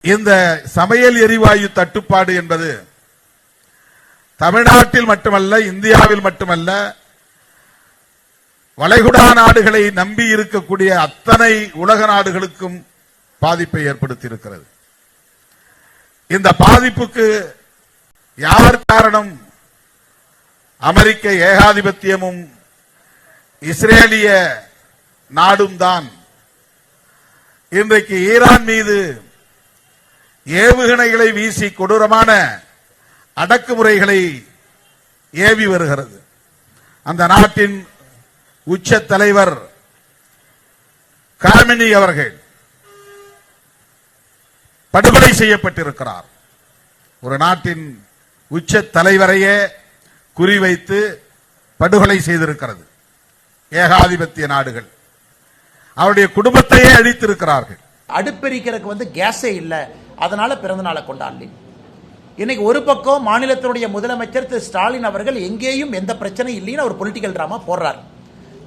இந்த சமையல் எரிவாயு தட்டுப்பாடு என்பது தமிழ்நாட்டில் மட்டுமல்ல, இந்தியாவில் மட்டுமல்ல, வளைகுடா நாடுகளை நம்பி இருக்கக்கூடிய அத்தனை உலக நாடுகளுக்கும் பாதிப்பை ஏற்படுத்தி இருக்கிறது. இந்த பாதிப்புக்கு யார் காரணம்? அமெரிக்க ஏகாதிபத்தியமும் இஸ்ரேலிய நாடும் தான். இன்றைக்கு ஈரான் மீது ஏவுகணைகளை வீசி கொடூரமான அடக்குமுறைகளை ஏவி வருகிறது. அந்த நாட்டின் உச்ச தலைவர் காமினி அவர்கள் படுகொலை செய்யப்பட்டிருக்கிறார். ஒரு நாட்டின் உச்ச தலைவரையே குறிவைத்து படுகொலை செய்திருக்கிறது ஏகாதிபத்திய நாடுகள். அவருடைய குடும்பத்தையே அழித்திருக்கிறார்கள். அடுப்பெரிக்கிறதுக்கு கேஸே இல்ல, அதனால பிறந்த நாளை கொண்டாடல. இன்னைக்கு ஒரு பக்கம் மாநிலத்தினுடைய முதலமைச்சர் திரு ஸ்டாலின் அவர்கள் எங்கேயும் எந்த பிரச்சனை இல்லைன்னு ஒரு பொலிட்டிக்கல் டிராமா போடுறாரு.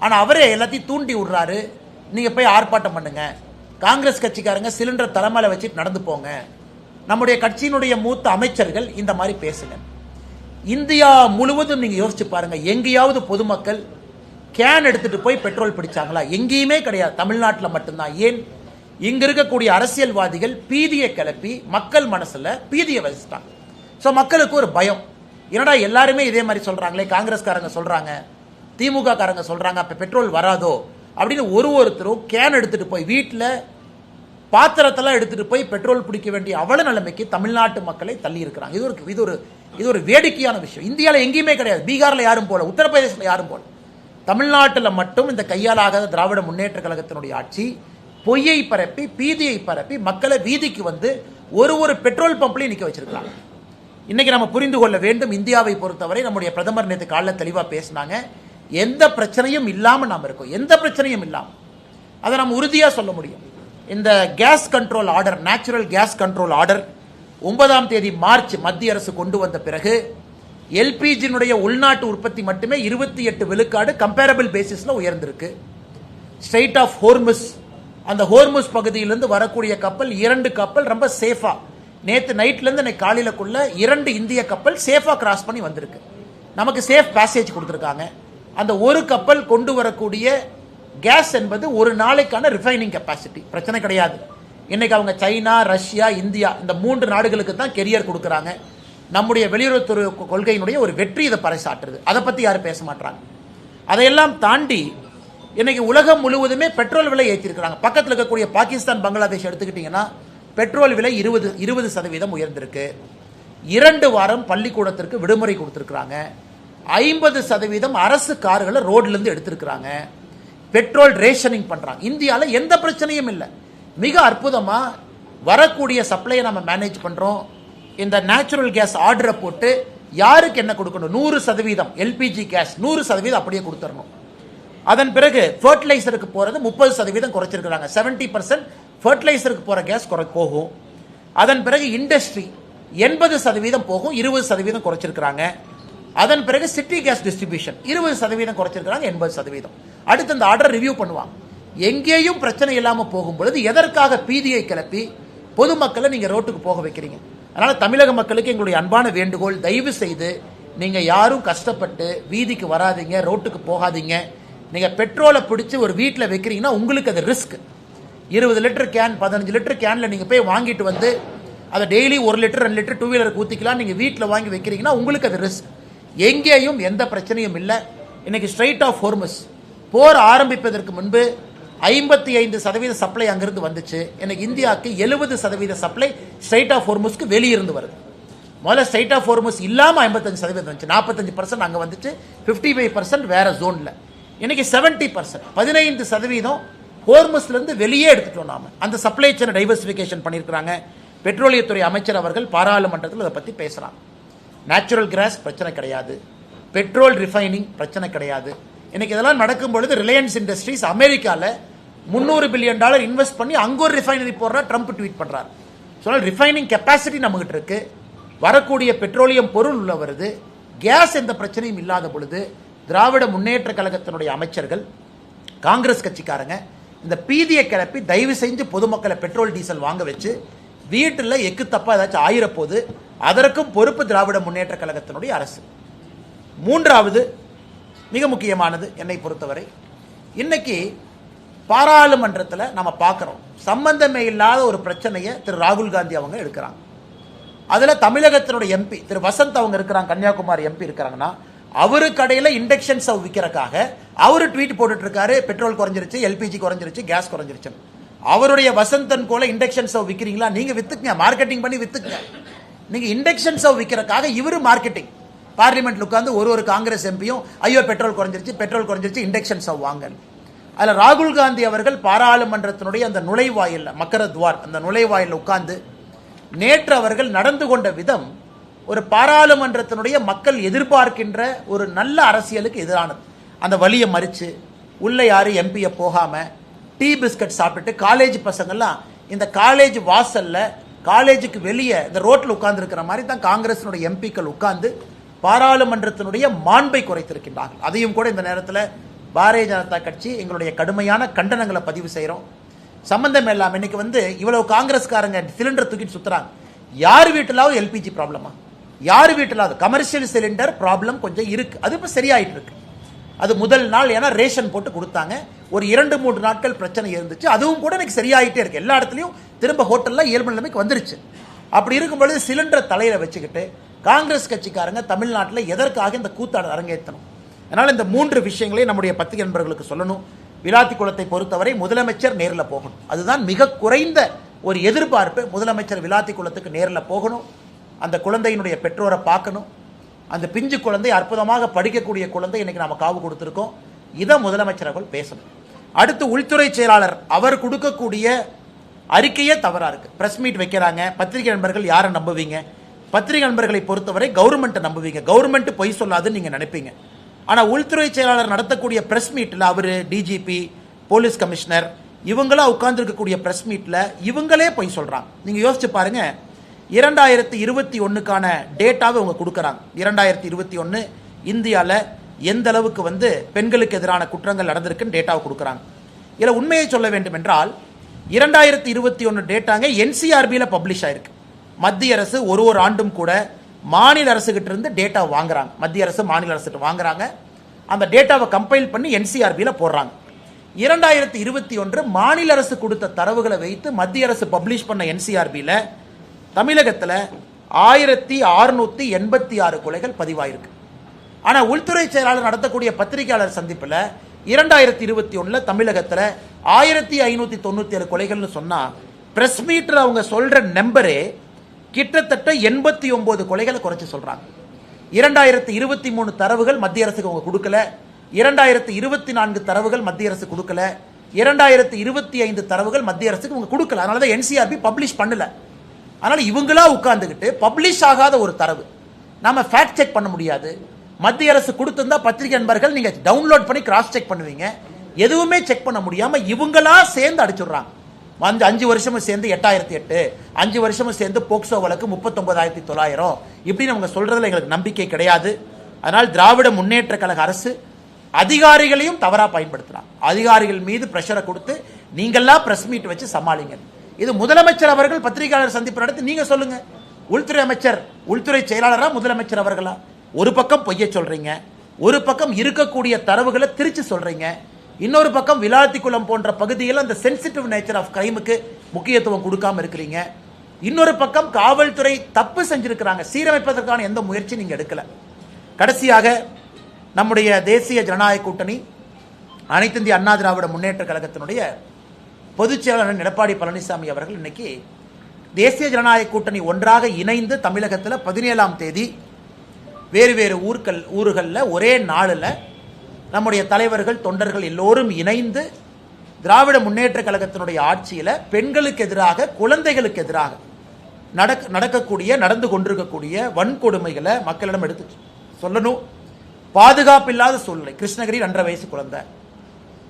ஆனா அவரே எல்லாத்தையும் தூண்டி விடுறாரு. நீங்க போய் ஆர்ப்பாட்டம் பண்ணுங்க, காங்கிரஸ் கட்சிக்காரங்க சிலிண்டர் தலைமையில வச்சுட்டு நடந்து போங்க, நம்முடைய கட்சியினுடைய மூத்த அமைச்சர்கள் இந்த மாதிரி பேசுங்க. இந்தியா முழுவதும் நீங்க யோசிச்சு பாருங்க, எங்கேயாவது பொதுமக்கள் கேன் எடுத்துட்டு போய் பெட்ரோல் பிடிச்சாங்களா? எங்கேயுமே கிடையாது. தமிழ்நாட்டில் மட்டும்தான். ஏன்? இங்க இருக்கக்கூடிய அரசியல்வாதிகள் பீதியை கிளப்பி மக்கள் மனசுல பீதியை வச்சுட்டாங்க. சோ மக்களுக்கு ஒரு பயம். என்னடா எல்லாருமே இதே மாதிரி சொல்றாங்களே, காங்கிரஸ்காரங்க சொல்றாங்க, திமுக காரங்க சொல்றாங்க, அப்ப பெட்ரோல் வராதோ அப்படின்னு ஒருத்தரும் கேன் எடுத்துட்டு போய் வீட்டில் பாத்திரத்தெல்லாம் எடுத்துட்டு போய் பெட்ரோல் பிடிக்க வேண்டிய அவல நிலைமைக்கு தமிழ்நாட்டு மக்களை தள்ளி இருக்கிறாங்க. இது ஒரு வேடிக்கையான விஷயம். இந்தியாவில் எங்கேயுமே கிடையாது. பீகார்ல யாரும் போல, உத்தரப்பிரதேசத்தில் யாரும் போல, தமிழ்நாட்டில் மட்டும் இந்த கையாலாகாத திராவிட முன்னேற்ற கழகத்தினுடைய ஆட்சி பொய்யை பரப்பி பீதியை பரப்பி மக்களை வீதிக்கு வந்து ஒரு பெட்ரோல் பம்ப்லையும் நிக்க வச்சிருக்காங்க. இன்னைக்கு நம்ம புரிந்து கொள்ள வேண்டும், இந்தியாவை பொறுத்தவரை நம்முடைய பிரதமர் நேற்று காலைல தெளிவா பேசினாங்க. எந்த பிரச்சனையும் இல்லாம நாம இருக்கோம், எந்த பிரச்சனையும் இல்லாம. அதை நம்ம உறுதியா சொல்ல முடியும். இந்த gas control order, natural gas control order 9ஆம் தேதி மார்ச் மத்திய அரசு கொண்டு வந்த பிறகு எல்பிஜியினுடைய உள்நாட்டு உற்பத்தி மட்டுமே 28 விழுக்காடு கம்பேரபிள் பேசிஸ்ல உயர்ந்திருக்கு. ஸ்ட்ரெய்ட் ஆஃப் ஹோர்முஸ், அந்த ஹோர்முஸ் பகுதியிலிருந்து வரக்கூடிய கப்பல் 2 கப்பல் ரொம்ப சேஃபா, நேத்து நைட்ல இருந்து இன்னைக்கு காலையிலக்குள்ள 2 இந்திய கப்பல் சேஃபா கிராஸ் பண்ணி வந்திருக்கு. நமக்கு சேஃப் பேசேஜ் கொடுத்திருக்காங்க. அந்த ஒரு கப்பல் கொண்டு வரக்கூடிய கேஸ் என்பது ஒரு நாளைக்கான ரிஃபைனிங் கெப்பாசிட்டி. பிரச்சனை கிடையாது. இன்னைக்கு அவங்க சைனா, ரஷ்யா, இந்தியா இந்த 3 நாடுகளுக்கு தான் கெரியர் கொடுக்கறாங்க. நம்முடைய வெளியுறவுத்துறை கொள்கையினுடைய ஒரு வெற்றி இதை பறைசாற்றுது. அதை பத்தி யாரும் பேச மாட்டாங்க. அதையெல்லாம் தாண்டி இன்னைக்கு உலகம் முழுவதுமே பெட்ரோல் விலை ஏற்றிருக்கிறாங்க. பக்கத்தில் இருக்கக்கூடிய பாகிஸ்தான், பங்களாதேஷ் எடுத்துக்கிட்டீங்கன்னா பெட்ரோல் விலை 20% உயர்ந்திருக்கு. 2 வாரம் பள்ளிக்கூடத்திற்கு விடுமுறை கொடுத்திருக்கிறாங்க. 50% அரசு கார்களை ரோட்ல இருந்து எடுத்திருக்கிறாங்க. பெட்ரோல் ரேஷனிங் பண்றாங்க. இந்தியால எந்த பிரச்சனையும் இல்லை. மிக அற்புதமா வரக்கூடிய சப்ளையை நம்ம மேனேஜ் பண்றோம். இந்த நேச்சுரல் கேஸ் ஆர்டரை போட்டு யாருக்கு என்ன கொடுக்கணும், 100% எல்பிஜி கேஸ் 100% அப்படியே கொடுத்துடணும். அதன் பிறகு ஃபர்டிலைசருக்கு போறது 30% குறைச்சிருக்காங்க. 70% ஃபர்டிலைசருக்கு போற கேஸ் போகும். அதன் பிறகு இண்டஸ்ட்ரி 80% போகும், 20% குறைச்சிருக்காங்க. அதன் பிறகு சிட்டி கேஸ் டிஸ்ட்ரிபியூஷன் 20% குறைச்சிருக்காங்க, 80%. அடுத்து இந்த ஆர்டர் ரிவ்யூ பண்ணுவாங்க. எங்கேயும் பிரச்சனை இல்லாம போகும் பொழுது எதற்காக பீதியை கிளப்பி பொதுமக்களை நீங்க ரோட்டுக்கு போக வைக்கிறீங்க? அதனால தமிழக மக்களுக்கு எங்களுடைய அன்பான வேண்டுகோள், தயவு செய்து நீங்க யாரும் கஷ்டப்பட்டு வீதிக்கு வராதீங்க, ரோட்டுக்கு போகாதீங்க. நீங்க பெட்ரோலை பிடிச்சு ஒரு வீட்டில் வைக்கிறீங்கன்னா உங்களுக்கு அது ரிஸ்க். 20 லிட்டர் கேன், 15 லிட்டர் கேன்ல நீங்க போய் வாங்கிட்டு வந்து அதை டெய்லி 1 லிட்டர் 2 லிட்டர் 2 வீலருக்கு ஊத்திக்கலாம். நீங்க வீட்டில் வாங்கி வைக்கிறீங்கன்னா உங்களுக்கு அது ரிஸ்க். எங்கேயும் எந்த பிரச்சனையும் இல்லை. இன்னைக்கு ஸ்ட்ரெய்ட் ஆஃப் ஹோர்முஸ் போர் ஆரம்பிப்பதற்கு முன்பு 55% சப்ளை அங்கிருந்து வந்துச்சு. எனக்கு இந்தியாவுக்கு 70% சப்ளை ஸ்ட்ரெய்ட் ஆஃப் ஹோர்முஸ்க்கு வெளியிருந்து வருது. முதல்ல ஸ்ட்ரெய்ட் ஆஃப் ஹோர்முஸ் இல்லாம 55% வந்துச்சு, 45% அங்க வந்துச்சு, 55% வேற ஜோன்ல. இன்னைக்கு 70%, 15% ஹோர்முஸ்ல இருந்து வெளியே எடுத்துட்டோம் நாம. அந்த சப்ளை செயின் டைவர்சிபிகேஷன் பண்ணியிருக்காங்க. பெட்ரோலியத்துறை அமைச்சர் அவர்கள் பாராளுமன்றத்தில் அதை பத்தி பேசுறாங்க. நேச்சுரல் கேஸ் பிரச்சனை கிடையாது, பெட்ரோல் ரிஃபைனிங் பிரச்சனை கிடையாது. இன்னைக்கு இதெல்லாம் நடக்கும் பொழுது ரிலையன்ஸ் இண்டஸ்ட்ரீஸ் அமெரிக்கால $300 பில்லியன் இன்வெஸ்ட் பண்ணி அங்க ஒரு ரிஃபைனரி போடுறா, ட்ரம்ப் ட்வீட் பண்றாரு. சொன்னா ரிஃபைனிங் கெப்பாசிட்டி நம்மகிட்ட இருக்கு, வரக்கூடிய பெட்ரோலியம் பொருள் உள்ள வருது, கேஸ் எந்த பிரச்சனையும் இல்லாத பொழுது திராவிட முன்னேற்ற கழகத்தினுடைய அமைச்சர்கள், காங்கிரஸ் கட்சிக்காரங்க இந்த பீதியை கிளப்பி தயவு செஞ்சு பொதுமக்களை பெட்ரோல் டீசல் வாங்க வச்சு வீட்டில் எக்கு தப்பா ஏதாச்சும் ஆயிரப்போது அதற்கும் பொறுப்பு திராவிட முன்னேற்ற கழகத்தினுடைய அரசு. மூன்றாவது மிக முக்கியமானது என்னை பொறுத்தவரை, இன்னைக்கு பாராளுமன்றத்தில் நம்ம பார்க்குறோம் சம்பந்தமே இல்லாத ஒரு பிரச்சனையை திரு ராகுல் காந்தி அவங்க எடுக்கிறாங்க. அதில் தமிழகத்தினுடைய எம்பி திரு வசந்த் அவங்க இருக்கிறாங்க, கன்னியாகுமரி எம்பி இருக்கிறாங்கன்னா, அவரு கடையில் இண்டக்ஷன் ஸ்டவ் விற்கிறக்காக அவரு ட்வீட் போட்டுட்டு இருக்காரு, பெட்ரோல் குறைஞ்சிருச்சு, எல்பிஜி குறைஞ்சிருச்சு, கேஸ் குறைஞ்சிருச்சு. அவருடைய வசந்தன் போல இண்டக்ஷன் ஸ்டவ் விற்கிறீங்களா? நீங்க வித்துக்குங்க, மார்க்கெட்டிங் பண்ணி வித்துக்குங்க. நீங்க இண்டக்ஷன் ஸ்டவ் விற்கிறக்காக இவரு மார்க்கெட்டிங் பார்லிமெண்ட்ல உட்கார்ந்து ஒரு காங்கிரஸ் எம்பியும் ஐயோ பெட்ரோல் குறைஞ்சிருச்சு இண்டக்ஷன் ஸ்டவ் வாங்க. அதில் ராகுல் காந்தி அவர்கள் பாராளுமன்றத்தினுடைய அந்த நுழைவாயில் மக்கரத்வார் அந்த நுழைவாயில் உட்கார்ந்து நேற்று அவர்கள் நடந்து கொண்ட விதம் ஒரு பாராளுமன்றத்தினுடைய மக்கள் எதிர்பார்க்கின்ற ஒரு நல்ல அரசியலுக்கு எதிரானது. அந்த வழியை மறிச்சு உள்ள யாரு எம்பியை போகாம டீ பிஸ்கட் சாப்பிட்டு காலேஜ் பசங்கள்லாம் இந்த காலேஜ் வாசல்ல காலேஜுக்கு வெளியே இந்த ரோட்ல உட்கார்ந்து இருக்கிற மாதிரி தான் காங்கிரசினுடைய எம்பிக்கள் உட்கார்ந்து பாராளுமன்றத்தினுடைய மாண்பை குறைத்திருக்கின்றார்கள். அதையும் கூட இந்த நேரத்தில் பாரதிய ஜனதா கட்சி எங்களுடைய கடுமையான கண்டனங்களை பதிவு செய்யறோம். சம்பந்தம் இல்லாம இன்னைக்கு இவ்வளவு காங்கிரஸ்காரங்க சிலிண்டர் தூக்கிட்டு சுத்துறாங்க. யார் வீட்டிலாவது எல்பிஜி ப்ராப்ளமா? யார் வீட்டிலாவது கமர்ஷியல் சிலிண்டர் ப்ராப்ளம் கொஞ்சம் இருக்கு. அது இப்ப சரியாயிட்டு இருக்கு. அது முதல் நாள் ஏன்னா ரேஷன் போட்டு கொடுத்தாங்க, ஒரு 2-3 நாட்கள் பிரச்சனை இருந்துச்சு. அதுவும் கூட எனக்கு சரியாயிட்டே இருக்கு. எல்லா இடத்துலையும் திரும்ப ஹோட்டல்ல இயல்பு நிலைமைக்கு வந்துருச்சு. அப்படி இருக்கும்பொழுது சிலிண்டர் தலையில வச்சுக்கிட்டு காங்கிரஸ் கட்சிக்காரங்க தமிழ்நாட்டில் எதற்காக இந்த கூத்தாட அரங்கேற்றணும்? அதனால இந்த 3 விஷயங்களையும் நம்முடைய பத்திரிகை நண்பர்களுக்கு சொல்லணும். விளாத்திக்குளத்தை பொறுத்தவரை முதலமைச்சர் நேரில் போகணும். அதுதான் மிக குறைந்த ஒரு எதிர்பார்ப்பு. முதலமைச்சர் விளாத்திக்குளத்துக்கு நேரில் போகணும், அந்த குழந்தையினுடைய பெற்றோரை பார்க்கணும். அந்த பிஞ்சு குழந்தை அற்புதமாக படிக்கக்கூடிய குழந்தை, இன்னைக்கு நாம காவு கொடுத்திருக்கோம். இதை முதலமைச்சர் அவர்கள் பேசணும். அடுத்து உள்துறை செயலாளர் அவர் கொடுக்கக்கூடிய அறிக்கையே தவறா இருக்கு. பிரஸ் மீட் வைக்கிறாங்க, பத்திரிகை நண்பர்கள் யாரை நம்புவீங்க? பத்திரிகை நண்பர்களை பொறுத்தவரை கவர்மெண்ட் நம்புவீங்க, கவர்மெண்ட் பொய் சொல்லாதுன்னு நீங்க நினைப்பீங்க. ஆனா உள்துறை செயலாளர் நடத்தக்கூடிய பிரஸ் மீட்ல அவரு டிஜிபி போலீஸ் கமிஷனர் இவங்களா உட்கார்ந்து இருக்கக்கூடிய பிரஸ் மீட்ல இவங்களே பொய் சொல்றாங்க. நீங்க யோசிச்சு பாருங்க, 2021க்கான டேட்டாவை அவங்க கொடுக்கறாங்க. 2021 இந்தியால எந்த அளவுக்கு பெண்களுக்கு எதிரான குற்றங்கள் நடந்திருக்குன்னு டேட்டாவை கொடுக்கறாங்க. இதுல உண்மையை சொல்ல வேண்டும் என்றால் 2021 டேட்டாங்க என்சிஆர்பியில பப்ளிஷ் ஆயிருக்கு. மத்திய அரசு ஒரு ஆண்டும் கூட மாநில அரசு கிட்ட இருந்து டேட்டா வாங்குறாங்க. மத்திய அரசு மாநில அரசு வாங்குறாங்க, அந்த டேட்டாவை கம்பைல் பண்ணி என்சிஆர்பியில போடுறாங்க. 2021 மாநில அரசு கொடுத்த தரவுகளை வைத்து மத்திய அரசு பப்ளிஷ் பண்ண என்சிஆர்பியில தமிழகத்தில் 1686 கொலைகள் பதிவாயிருக்கு. ஆனா உள்துறை செயலாளர் நடத்தக்கூடிய பத்திரிகையாளர் சந்திப்பில் 2021 தமிழகத்தில் 1597 கொலைகள்னு சொன்னா பிரஸ் மீட்டர் அவங்க சொல்ற நம்பரே கிட்டத்தட்ட 89 கொலைகளை குறைச்சு சொல்றாங்க. 2023 தரவுகள் மத்திய அரசுக்கு அவங்க கொடுக்கல, 2024 தரவுகள் மத்திய அரசு கொடுக்கல, 2025 தரவுகள் மத்திய அரசுக்கு அவங்க கொடுக்கல. அதனாலதான் என்சிஆர்பி பப்ளிஷ் பண்ணல. அதனால இவங்களா உட்கார்ந்துகிட்டு பப்ளிஷ் ஆகாத ஒரு தரவு நாம ஃபேக்ட் செக் பண்ண முடியாது. மத்திய அரசு கொடுத்திருந்தா பத்திரிகை நண்பர்கள் நீங்க டவுன்லோட் பண்ணி கிராஸ் செக் பண்ணுவீங்க. எதுவுமே செக் பண்ண முடியாம இவங்களா சேர்ந்து அடிச்சுடுறாங்க. 5 வருஷமும் சேர்ந்து 8008, 5 வருஷமும் சேர்ந்து போக்சோ வழக்கு 39,900 இப்படின்னு அவங்க சொல்றதுல எங்களுக்கு நம்பிக்கை கிடையாது. அதனால் திராவிட முன்னேற்ற கழக அரசு அதிகாரிகளையும் தவறா பயன்படுத்துறாங்க. அதிகாரிகள் மீது பிரஷரை கொடுத்து நீங்கெல்லாம் பிரஸ் மீட் வச்சு சமாளிங்க. இது முதலமைச்சர் அவர்கள் பத்திரிகையாளர் சந்திப்பு நடத்தி நீங்க சொல்லுங்க. உள்துறை அமைச்சர் உள்துறை செயலாளரா முதலமைச்சர் அவர்களா? ஒரு பக்கம் பொய்ய சொல்றீங்க, ஒரு பக்கம் இருக்கக்கூடிய தரவுகளை திருச்சி சொல்றீங்க, இன்னொரு பக்கம் விளாத்திக்குளம் போன்ற பகுதியில் அந்த சென்சிட்டிவ் நேச்சர் ஆஃப் கிரைமுக்கு முக்கியத்துவம் கொடுக்காம இருக்கிறீங்க. இன்னொரு பக்கம் காவல்துறை தப்பு செஞ்சிருக்கிறாங்க, சீரமைப்பதற்கான எந்த முயற்சி நீங்க எடுக்கல. கடைசியாக நம்முடைய தேசிய ஜனநாயக கூட்டணி அனைத்து இந்திய அண்ணா திராவிட முன்னேற்ற கழகத்தினுடைய பொதுச் செயலாளர் எடப்பாடி பழனிசாமி அவர்கள் இன்னைக்கு தேசிய ஜனநாயக கூட்டணி ஒன்றாக இணைந்து தமிழகத்தில் 17ஆம் தேதி வேறு வேறு ஊர்களில் ஒரே நாளில் நம்முடைய தலைவர்கள் தொண்டர்கள் எல்லோரும் இணைந்து திராவிட முன்னேற்ற கழகத்தினுடைய ஆட்சியில் பெண்களுக்கு எதிராக குழந்தைகளுக்கு எதிராக நடந்து கொண்டிருக்கக்கூடிய வன்கொடுமைகளை மக்களிடம் எடுத்து சொல்லணும். பாதுகாப்பில்லாத சூழ்நிலை. கிருஷ்ணகிரி 2.5 வயசு குழந்தை,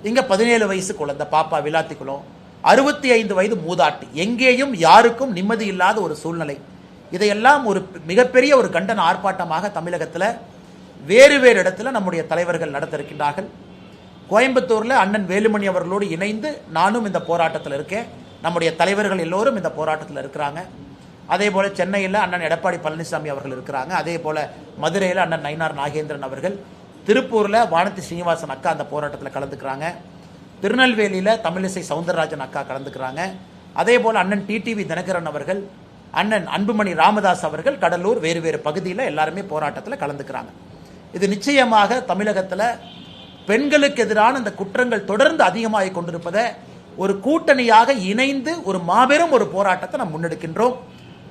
இங்க 17 வயசு குழந்தை பாப்பா விளாத்திக்குளம், 65 வயது மூதாட்டி, எங்கேயும் யாருக்கும் நிம்மதி இல்லாத ஒரு சூழ்நிலை. இதையெல்லாம் ஒரு மிகப்பெரிய ஒரு கண்டன ஆர்ப்பாட்டமாக தமிழகத்தில் வேறு வேறு இடத்துல நம்முடைய தலைவர்கள் நடத்த இருக்கின்றார்கள். கோயம்புத்தூர்ல அண்ணன் வேலுமணி அவர்களோடு இணைந்து நானும் இந்த போராட்டத்தில் இருக்கேன். நம்முடைய தலைவர்கள் எல்லோரும் இந்த போராட்டத்தில் இருக்கிறாங்க. அதே போல சென்னையில் அண்ணன் எடப்பாடி பழனிசாமி அவர்கள் இருக்கிறாங்க. அதே போல மதுரையில் அண்ணன் நயினார் நாகேந்திரன் அவர்கள், திருப்பூரில் வானதி ஸ்ரீனிவாசன் அக்கா அந்த போராட்டத்தில் கலந்துக்கிறாங்க. திருநெல்வேலியில் தமிழிசை சவுந்தரராஜன் அக்கா கலந்துக்கிறாங்க. அதே போல் அண்ணன் டிடிவி தினகரன் அவர்கள், அண்ணன் அன்புமணி ராமதாஸ் அவர்கள் கடலூர் வேறு வேறு பகுதியில் எல்லாருமே போராட்டத்தில் கலந்துக்கிறாங்க. இது நிச்சயமாக தமிழகத்தில் பெண்களுக்கு எதிரான இந்த குற்றங்கள் தொடர்ந்து அதிகமாகி கொண்டிருப்பதை ஒரு கூட்டணியாக இணைந்து ஒரு மாபெரும் ஒரு போராட்டத்தை நாம் முன்னெடுக்கின்றோம்.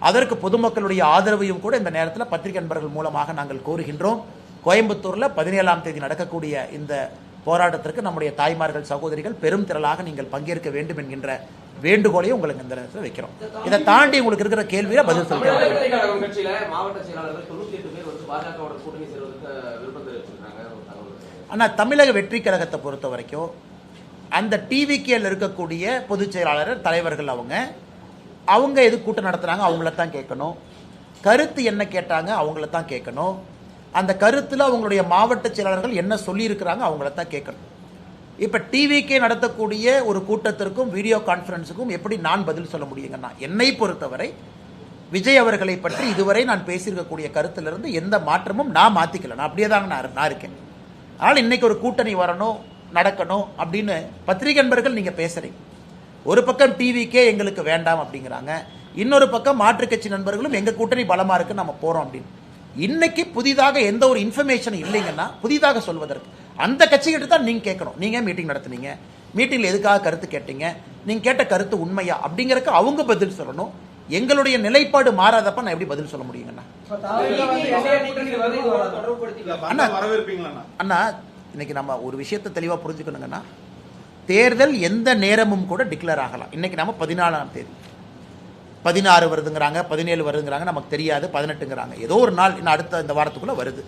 அதற்கு பொதுமக்களுடைய ஆதரவையும் கூட இந்த நேரத்தில் பத்திரிகை நண்பர்கள் மூலமாக நாங்கள் கோருகின்றோம். கோயம்புத்தூரில் 17ஆம் தேதி நடக்கக்கூடிய இந்த போராட்டத்திற்கு நம்முடைய தாய்மார்கள் சகோதரிகள் பெரும் திரளாக நீங்கள் பங்கேற்க வேண்டும் என்கின்ற வேண்டுகோளையும் உங்களுக்கு இந்த நேரத்தில் வைக்கிறோம். இதை தாண்டி உங்களுக்கு இருக்கிற கேள்வியில பதில் சொல்லுங்க. ஆனால் தமிழக வெற்றி கழகத்தை பொறுத்த வரைக்கும் அந்த டிவிகேல இருக்கக்கூடிய பொதுச் செயலாளர் தலைவர்கள் அவங்க எது கூட்டம் நடத்துறாங்க அவங்கள தான் கேட்கணும். கருத்து என்ன கேட்டாங்க அவங்கள தான் கேட்கணும். அந்த கருத்தில் அவங்களுடைய மாவட்ட செயலாளர்கள் என்ன சொல்லி இருக்கிறாங்க அவங்கள தான் கேட்கணும். இப்போ டிவிகே நடத்தக்கூடிய ஒரு கூட்டத்திற்கும் வீடியோ கான்ஃபரன்ஸுக்கும் எப்படி நான் பதில் சொல்ல முடியுங்கன்னா, என்னை பொறுத்தவரை விஜய் அவர்களை பற்றி இதுவரை நான் பேசியிருக்கக்கூடிய கருத்திலிருந்து எந்த மாற்றமும் நான் மாற்றிக்கல. நான் அப்படியே தாங்க நான் இருக்கேன். ஆனால் இன்னைக்கு ஒரு கூட்டணி வரணும் நடக்கணும் அப்படின்னு பத்திரிகை நண்பர்கள் நீங்கள் பேசுறீங்க. ஒரு பக்கம் டிவிக்கே எங்களுக்கு வேண்டாம் அப்படிங்கிறாங்க, இன்னொரு பக்கம் மாற்றுக் கட்சி நண்பர்களும் எங்கள் கூட்டணி பலமாக இருக்கு நம்ம போகிறோம் அப்படின்னு. இன்னைக்கு புதிதாக எந்த ஒரு இன்ஃபர்மேஷன் இல்லைங்கன்னா புதிதாக சொல்வதற்கு அந்த கட்சிகிட்ட தான் நீங்கள் கேட்கணும். நீங்கள் மீட்டிங் நடத்துனீங்க, மீட்டிங்கில் எதுக்காக கருத்து கேட்டீங்க, நீங்கள் கேட்ட கருத்து உண்மையா அப்படிங்கிறதுக்கு அவங்க பதில் சொல்லணும். எங்களுடைய நிலைப்பாடு மாறாதப்ப நான் எப்படி பதில் சொல்ல முடியுங்கண்ணா? அண்ணா இன்னைக்கு நம்ம ஒரு விஷயத்தை தெளிவாக புரிஞ்சுக்கணுங்கன்னா, தேர்தல் எந்த நேரமும் கூட டிக்ளேர் ஆகலாம். இன்னைக்கு நம்ம 14ஆம் தேதி, 16 வருதுங்கிறாங்க, 17 வருதுங்கிறாங்க, நமக்கு தெரியாது, 18ங்கிறாங்க. ஏதோ ஒரு நாள் இன்னும் அடுத்த இந்த வாரத்துக்குள்ள வருது.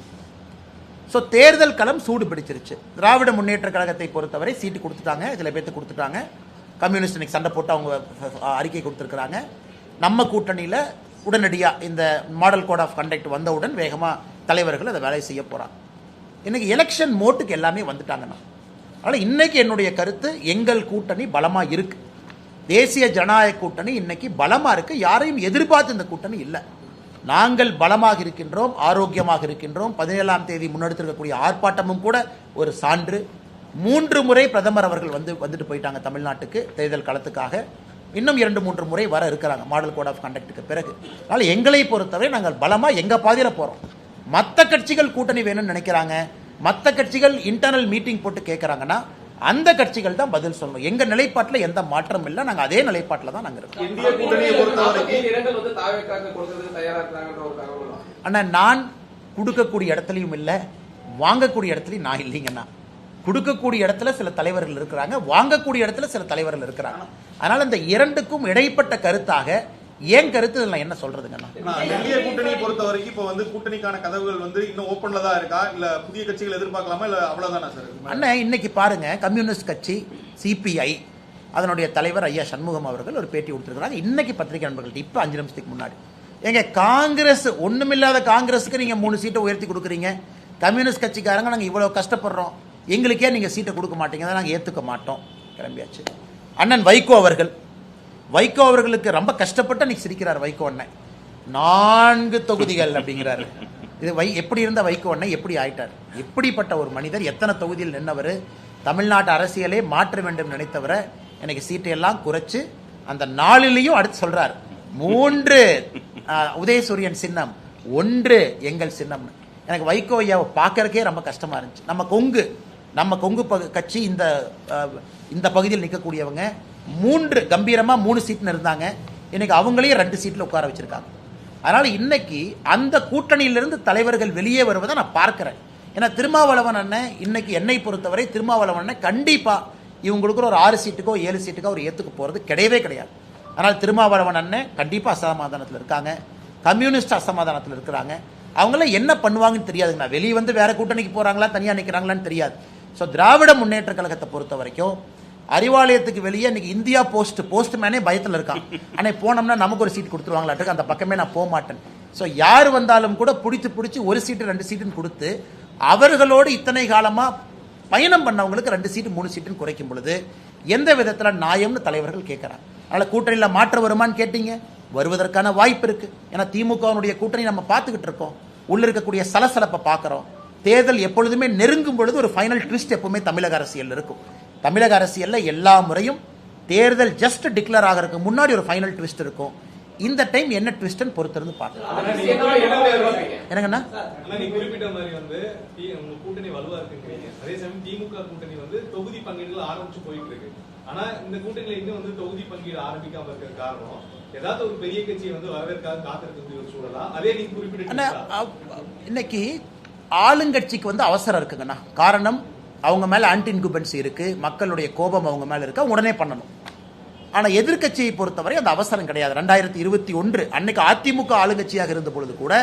ஸோ தேர்தல் களம் சூடு பிடிச்சிருச்சு. திராவிட முன்னேற்ற கழகத்தை பொறுத்தவரை சீட்டு கொடுத்துட்டாங்க, சில பேர்த்து கொடுத்துட்டாங்க. கம்யூனிஸ்ட் இன்னைக்கு சண்டை போட்டு அவங்க அறிக்கை கொடுத்துருக்குறாங்க. நம்ம கூட்டணியில் உடனடியாக இந்த மாடல் கோட் ஆஃப் கண்டக்ட் வந்தவுடன் வேகமாக தலைவர்கள் அதை வேலை செய்ய போகிறாங்க. இன்னைக்கு எலெக்ஷன் மோட்டுக்கு எல்லாமே வந்துட்டாங்கண்ணா. அதனால் இன்னைக்கு என்னுடைய கருத்து, எங்கள் கூட்டணி பலமாக இருக்கு. தேசிய ஜனநாயக கூட்டணி இன்னைக்கு பலமாக இருக்கு. யாரையும் எதிர்பார்த்து இந்த கூட்டணி இல்லை. நாங்கள் பலமாக இருக்கின்றோம், ஆரோக்கியமாக இருக்கின்றோம். 17ஆம் தேதி முன்னெடுத்திருக்கக்கூடிய ஆர்ப்பாட்டமும் கூட ஒரு சான்று. 3 முறை பிரதமர் அவர்கள் வந்துட்டு போயிட்டாங்க தமிழ்நாட்டுக்கு தேர்தல் களத்துக்காக. இன்னும் 2-3 முறை வர இருக்கிறாங்க மாடல் கோட் ஆஃப் கண்டக்டுக்கு பிறகு. அதனால் எங்களை பொறுத்தவரை நாங்கள் பலமாக எங்கள் பாதையில் போகிறோம். மற்ற கட்சிகள் கூட்டணி வேணும்னு நினைக்கிறாங்க, மற்ற கட்சிகள் இன்டர்னல் மீட்டிங் போட்டு கேட்குறாங்கன்னா அந்த கட்சிகள் தான் பதில் சொல்லணும். எங்க நிலைப்பாட்டில் எந்த மாற்றம் இல்லை, நாங்கள் அதே நிலைப்பாட்டில் தான் நாங்கள் இருக்கோம். அண்ணா நான் கொடுக்கக்கூடிய இடத்துலையும் இல்லை, வாங்கக்கூடிய இடத்துலையும் நான் இல்லைங்கண்ணா. கொடுக்கக்கூடிய இடத்துல சில தலைவர்கள் இருக்கிறாங்க, வாங்கக்கூடிய இடத்துல சில தலைவர்கள் இருக்கிறாங்க. அதனால இந்த இரண்டுக்கும் இடைப்பட்ட கருத்தாக ஏன் கருத்து என்ன சொல்றதுங்கண்ணா? என்டிஏ கூட்டணியை பொறுத்த வரைக்கும் இப்போ கூட்டணிக்கான கதவுகள் இன்னும் ஓப்பன்ல தான் இருக்கா, இல்ல புதிய கட்சிகள் எதிர்பார்க்கலாமா, இல்ல அவ்வளவுதானா சார்? அண்ணா இன்னைக்கு பாருங்க, கம்யூனிஸ்ட் கட்சி சிபிஐ அதனுடைய தலைவர் ஐயா சண்முகம் அவர்கள் ஒரு பேட்டி கொடுத்துருக்காங்க இன்னைக்கு பத்திரிகை நண்பர்கள்ட்ட. இப்போ 5 நிமிஷத்துக்கு முன்னாடி எங்க காங்கிரஸ் ஒண்ணுமில்லாத காங்கிரஸுக்கு நீங்க 3 சீட்டை உயர்த்தி கொடுக்குறீங்க, கம்யூனிஸ்ட் கட்சிக்காரங்க நாங்கள் இவ்வளவு கஷ்டப்படுறோம், எங்களுக்கே நீங்க சீட்டை கொடுக்க மாட்டீங்க, நாங்கள் ஏத்துக்க மாட்டோம், கிளம்பியாச்சு. அண்ணன் வைகோ அவர்களுக்கு ரொம்ப கஷ்டப்பட்டு அன்னைக்கு சிரிக்கிறார் வைகோ அண்ணன். 4 தொகுதிகள் அப்படிங்கிறாரு. இது எப்படி இருந்த வைகோ அண்ணன் எப்படி ஆயிட்டார்? எப்படிப்பட்ட ஒரு மனிதர், எத்தனை தொகுதியில் நின்றவர், தமிழ்நாட்டு அரசியலே மாற்ற வேண்டும் நினைத்தவரை எனக்கு சீட்டையெல்லாம் குறைச்சு அந்த 4லையும் அடுத்து சொல்றார் 3 உதயசூரியன் சின்னம், 1 எங்கள் சின்னம். எனக்கு வைகோ ஐயாவை பார்க்கறக்கே ரொம்ப கஷ்டமா இருந்துச்சு. நம்ம கொங்கு கட்சி இந்த பகுதியில் நிற்கக்கூடியவங்க 3 கம்பீரமா 3 சீட்னு இருந்தாங்க, இன்னைக்கு அவங்களையும் 2 சீட்ல உட்கார வச்சிருக்காங்க. அதனால இன்னைக்கு அந்த கூட்டணியிலிருந்து தலைவர்கள் வெளியே வருவதை நான் பார்க்கிறேன். ஏன்னா திருமாவளவன் அண்ணன் இன்னைக்கு என்னை பொறுத்தவரை திருமாவளவன் அண்ணன் கண்டிப்பா இவங்களுக்கு ஒரு 6 சீட்டுக்கோ 7 சீட்டுக்கோ அவர் ஏத்துக்கு போறது கிடையவே கிடையாது. அதனால் திருமாவளவன் அண்ணன் கண்டிப்பா அசமாதானத்தில் இருக்காங்க, கம்யூனிஸ்ட் அசமாதானத்தில் இருக்கிறாங்க. அவங்கள என்ன பண்ணுவாங்கன்னு தெரியாதுங்கண்ணா. வெளியே வேற கூட்டணிக்கு போறாங்களா தனியா நிற்கிறாங்களான்னு தெரியாது. ஸோ திராவிட முன்னேற்ற கழகத்தை பொறுத்த வரைக்கும் அறிவாலயத்துக்கு வெளியே இன்னைக்கு இந்தியா போஸ்ட் மேனே பயத்தில் இருக்கான். ஆனால் போனோம்னா நமக்கு ஒரு சீட் கொடுத்துருவாங்களாட்டுக்கு அந்த பக்கமே நான் போக மாட்டேன். ஸோ யார் வந்தாலும் கூட பிடிச்சி 1 சீட்டு 2 சீட்டுன்னு கொடுத்து அவர்களோடு இத்தனை காலமா பயணம் பண்ணவங்களுக்கு 2 சீட்டு 3 சீட்டுன்னு குறைக்கும் பொழுது எந்த விதத்தில் நியாயம்னு தலைவர்கள் கேட்கிறாங்க. அதனால் கூட்டணியில் மாற்றம் வருமான்னு கேட்டீங்க, வருவதற்கான வாய்ப்பு இருக்கு. ஏன்னா திமுகவினுடைய கூட்டணி நம்ம பார்த்துக்கிட்டு இருக்கோம், உள்ள இருக்கக்கூடிய சலசலப்பை பார்க்குறோம். தேர்தல் எப்பொழுதுமே நெருங்கும் பொழுது ஒரு ஃபைனல் ட்விஸ்ட் எப்பவுமே தமிழக அரசியல் இருக்கும். தமிழக அரசியல்ல எல்லா முறையும் தேர்தல் ஜஸ்ட் டிக்ளேர் ஆகிறதுக்கு முன்னாடி ஒரு ஃபைனல் ட்விஸ்ட் இருக்கும். இந்த டைம் என்ன ட்விஸ்ட்னு பொறுத்திருந்து பார்க்கலாம். என்னங்கண்ணா, நீ குறிப்பிட்ட மாதிரி வந்து உங்க கூட்டணி வலுவா இருக்குங்கிறீங்க, அதே சமயம் திமுக கூட்டணி வந்து தொகுதி பங்கீடுகள் ஆரம்பிச்சு போயிட்டு இருக்கு. ஆனா இந்த கூட்டணியில இன்னும் வந்து தொகுதி பங்கீடு ஆரம்பிக்காம இருக்கிற காரணம் ஏதாவது ஒரு பெரிய கட்சியை வந்து வரவேற்காக காத்திருக்கக்கூடிய ஒரு சூழலா? அதே நீங்க குறிப்பிட்ட இன்னைக்கு ஆளுங்கட்சிக்கு வந்து அவசரம் இருக்குங்கண்ணா. காரணம், அவங்க மேல ஆன்டி இன்குபென்சி இருக்கு, மக்களுடைய கோபம் அவங்க மேல இருக்கு, அவங்க உடனே பண்ணணும். ஆனா எதிர்க்கட்சியை பொறுத்தவரை அந்த அவசரம் கிடையாது. 2021 அன்னைக்கு அதிமுக ஆளுங்கட்சியாக இருந்த பொழுது கூட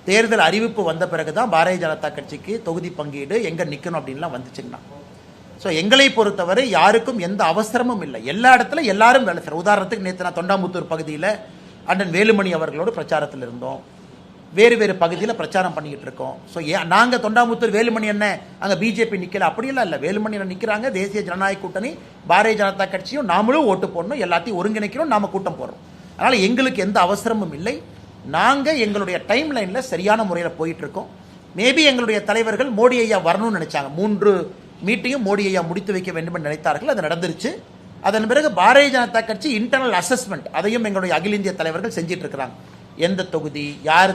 தேர்தல் அறிவிப்பு வந்த பிறகுதான் பாரதிய ஜனதா கட்சிக்கு தொகுதி பங்கீடு எங்க நிக்கணும் அப்படின்லாம் வந்துச்சுங்கண்ணா. ஸோ எங்களை பொறுத்தவரை யாருக்கும் எந்த அவசரமும் இல்லை. எல்லா இடத்துல எல்லாரும் வேலை செய்யறோம். உதாரணத்துக்கு நேற்று நான் தொண்டாமுத்தூர் பகுதியில் அண்ணன் வேலுமணி அவர்களோடு பிரச்சாரத்தில் இருந்தோம், வேறு வேறு பகுதியில் பிரச்சாரம் பண்ணிக்கிட்டு இருக்கோம். ஸோ நாங்கள் தொண்டாமுத்தூர் வேலுமணி என்ன அங்கே பிஜேபி நிற்கல அப்படியெல்லாம் இல்லை. வேலுமணி நிற்கிறாங்க, தேசிய ஜனநாயக கூட்டணி, பாரதிய ஜனதா கட்சியும் நாமளும் ஓட்டு போடணும், எல்லாத்தையும் ஒருங்கிணைக்கணும், நாம கூட்டம் போடுறோம். அதனால் எங்களுக்கு எந்த அவசரமும் இல்லை. நாங்கள் எங்களுடைய டைம் லைனில் சரியான முறையில் போயிட்டு இருக்கோம். மேபி எங்களுடைய தலைவர்கள் மோடி ஐயா வரணும்னு நினைச்சாங்க, 3 மீட்டிங்கும் மோடி ஐயா முடித்து வைக்க வேண்டும் என்று நினைத்தார்கள், அது நடந்துருச்சு. அதன் பிறகு பாரதிய ஜனதா கட்சி இன்டர்னல் அசஸ்மெண்ட் அதையும் எங்களுடைய அகில இந்திய தலைவர்கள் செஞ்சிட்டு இருக்கிறாங்க. எந்த தொகுதி, யார்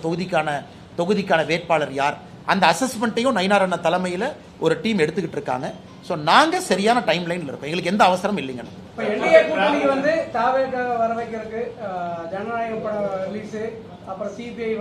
தொகுதிக்கான வேட்பாளர் யார், அந்த அசஸ்மெண்ட்டையும் நயினார் அண்ணா தலைமையில் ஒரு டீம் எடுத்துக்கிட்டு இருக்காங்க. ஸோ நாங்கள் சரியான டைம் லைனில் இருக்கோம், எங்களுக்கு எந்த அவசரம் இல்லைங்க. வந்து தாவேக்காக வர வைக்கிறதுக்கு ஜனநாயக படம் ரிலீஸ், அப்புறம் சிபிஐ